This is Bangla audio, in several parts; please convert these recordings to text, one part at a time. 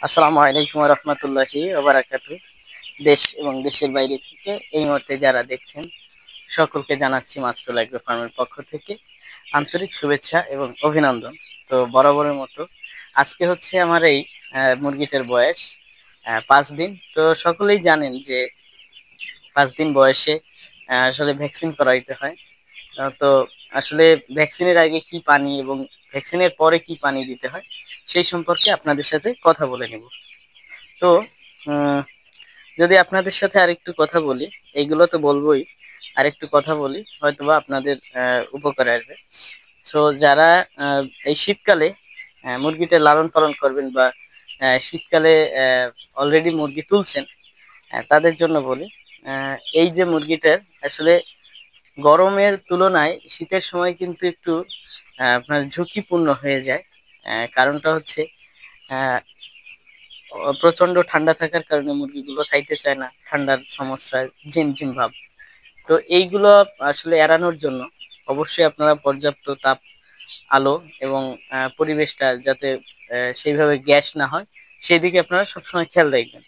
আসসালামু আলাইকুম রহমতুল্লাহি ওবারাকাতু। দেশ এবং দেশের বাইরে থেকে এই মুহূর্তে যারা দেখছেন সকলকে জানাচ্ছি মাছরুল এগ্রো ফার্মের পক্ষ থেকে আন্তরিক শুভেচ্ছা এবং অভিনন্দন। তো বরাবরের মতো আজকে হচ্ছে আমার এই মুরগিটার বয়স 5 দিন। তো সকলেই জানেন যে 5 দিন বয়সে আসলে ভ্যাকসিন করাইতে হয়। তো আসলে ভ্যাকসিনের আগে কি পানি এবং ভ্যাকসিনের পরে কি পানি দিতে হয় সেই সম্পর্কে আপনাদের সাথে কথা বলে নেব। তো উম, যদি আপনাদের সাথে আরেকটু কথা বলি, এইগুলো তো বলবোই, আরেকটু কথা বলি হয়তোবা আপনাদের উপকারে আসবে। সো যারা এই শীতকালে মুরগিটা লালন পালন করবেন বা শীতকালে অলরেডি মুরগি তুলছেন, তাদের জন্য বলি, এই যে মুরগিটার আসলে গরমের তুলনায় শীতের সময় কিন্তু একটু আপনার ঝুঁকিপূর্ণ হয়ে যায়। কারণটা হচ্ছে আহ, প্রচন্ড ঠান্ডা থাকার কারণে মুরগিগুলো খাইতে চায় না, ঠান্ডার সমস্যায় ঝিমঝিম ভাব। তো এইগুলো আসলে এড়ানোর জন্য অবশ্যই আপনারা পর্যাপ্ত তাপ, আলো এবং পরিবেশটা যাতে সেইভাবে গ্যাস না হয় সেই দিকে আপনারা সবসময় খেয়াল রাখবেন।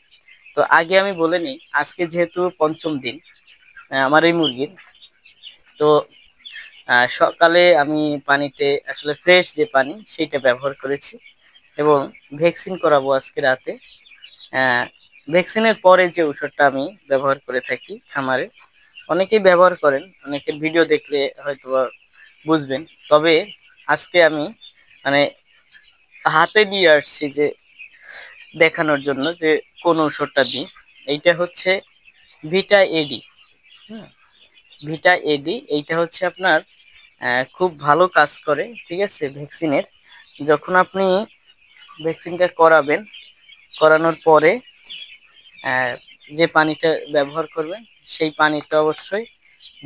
তো আগে আমি বলে নিই, আজকে যেহেতু পঞ্চম দিন আমার এই মুরগির, তো সকালে আমি পানিতে আসলে ফ্রেশ যে পানি সেইটা ব্যবহার করেছি এবং ভ্যাকসিন করাবো আজকে রাতে। ভ্যাকসিনের পরে যে ওষুধটা আমি ব্যবহার করে থাকি খামারে, অনেকেই ব্যবহার করেন, অনেকের ভিডিও দেখলে হয়তো বুঝবেন। তবে আজকে আমি মানে হাতে নিয়ে আসছি যে দেখানোর জন্য যে কোন ওষুধটা দিই। এইটা হচ্ছে ভিটা এডি। ভিটা এডি এইটা হচ্ছে আপনার খুব ভালো কাজ করে, ঠিক আছে। ভ্যাকসিনের যখন আপনি ভ্যাকসিনটা করাবেন, করানোর পরে যে পানিটা ব্যবহার করবেন সেই পানিটা অবশ্যই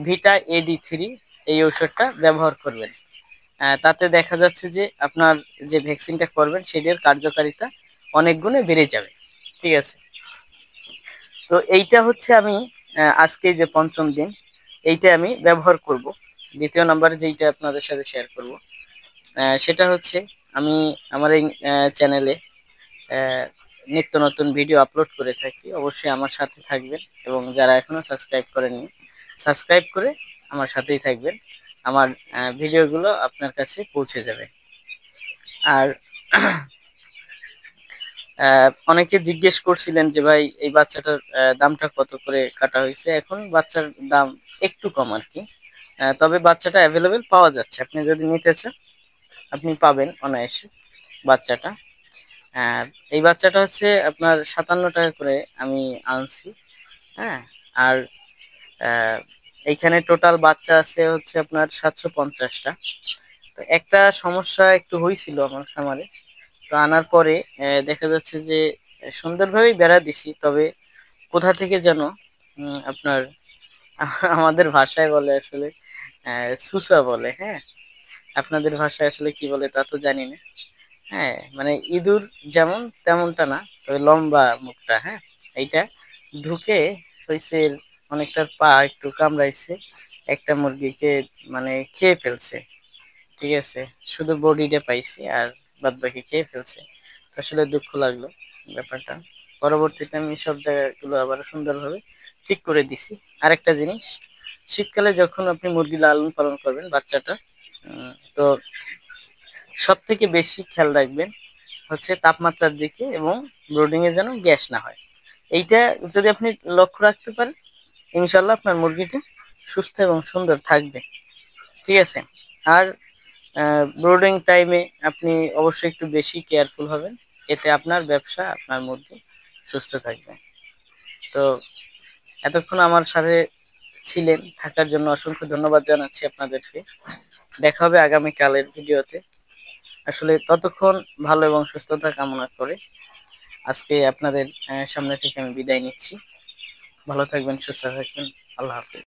ভিটা এডি 3 এই ঔষধটা ব্যবহার করবেন। তাতে দেখা যাচ্ছে যে আপনার যে ভ্যাকসিনটা করবেন সেটার কার্যকারিতা অনেক গুণে বেড়ে যাবে, ঠিক আছে। তো এইটা হচ্ছে আমি আজকে যে পঞ্চম দিন এইটা আমি ব্যবহার করব। দ্বিতীয় নাম্বারে যেইটা আপনাদের সাথে শেয়ার করব সেটা হচ্ছে আমি আমার এই চ্যানেলে নিত্য নতুন ভিডিও আপলোড করে থাকি। অবশ্যই আমার সাথে থাকবেন এবং যারা এখনো সাবস্ক্রাইব করেননি, সাবস্ক্রাইব করে আমার সাথেই থাকবেন। আমার ভিডিওগুলো আপনার কাছে পৌঁছে যাবে। আর অনেকে জিজ্ঞেস করছিলেন যে ভাই এই বাচ্চাটার দামটা কত করে কাটা হয়েছে। এখন বাচ্চার দাম একটু কম আর কি, তবে বাচ্চাটা অ্যাভেলেবেল পাওয়া যাচ্ছে। আপনি যদি নিতে চান আপনি পাবেন অনায়াসে বাচ্চাটা। আহ, এই বাচ্চাটা হচ্ছে আপনার 57 টাকা করে আমি আনছি। হ্যাঁ। আর আহ, এইখানে টোটাল বাচ্চা আছে হচ্ছে আপনার 750টা। তো একটা সমস্যা একটু হয়েছিল আমার খামারে, তো আনার পরে দেখা যাচ্ছে যে সুন্দরভাবেই বেড়া দিছি, তবে কোথা থেকে যেন আপনার আমাদের ভাষায় বলে আসলে সুসা বলে, হ্যাঁ। আপনাদের ভাষায় আসলে কি বলে তা তো জানি না। হ্যাঁ, মানে ইঁদুর যেমন তেমনটা না, তবে লম্বা মুখটা, হ্যাঁ। এইটা ঢুকে হয়েছে, অনেকটার পা একটু কামড়াইছে, একটা মুরগিকে মানে খেয়ে ফেলছে, ঠিক আছে। শুধু বডিটা পাইছি আর বাদ বাকি খেয়ে ফেলছে। আসলে দুঃখ লাগলো ব্যাপারটা। পরবর্তীতে আমি সব জায়গাগুলো আবার সুন্দরভাবে ঠিক করে দিছি। আরেকটা জিনিস, শীতকালে যখন আপনি মুরগি লালন পালন করবেন বাচ্চাটা, তো সব থেকে বেশি খেয়াল রাখবেন হচ্ছে তাপমাত্রার দিকে এবং ব্রোডিং এ যেন গ্যাস না হয়। এইটা যদি আপনি লক্ষ্য রাখতে পারেন, ইনশাল্লাহ আপনার মুরগিটা সুস্থ এবং সুন্দর থাকবে, ঠিক আছে। আর ব্রোডিং টাইমে আপনি অবশ্যই একটু বেশি কেয়ারফুল হবেন, এতে আপনার ব্যবসা, আপনার মুরগি সুস্থ থাকবে। তো এতক্ষণ আমার সাথে ছিলেন, থাকার জন্য অসংখ্য ধন্যবাদ জানাচ্ছি আপনাদেরকে। দেখা হবে আগামীকালের ভিডিওতে। আসলে ততক্ষণ ভালো এবং সুস্থতা কামনা করে আজকে আপনাদের সামনে থেকে আমি বিদায় নিচ্ছি। ভালো থাকবেন, সুস্থ থাকবেন। আল্লাহ হাফেজ।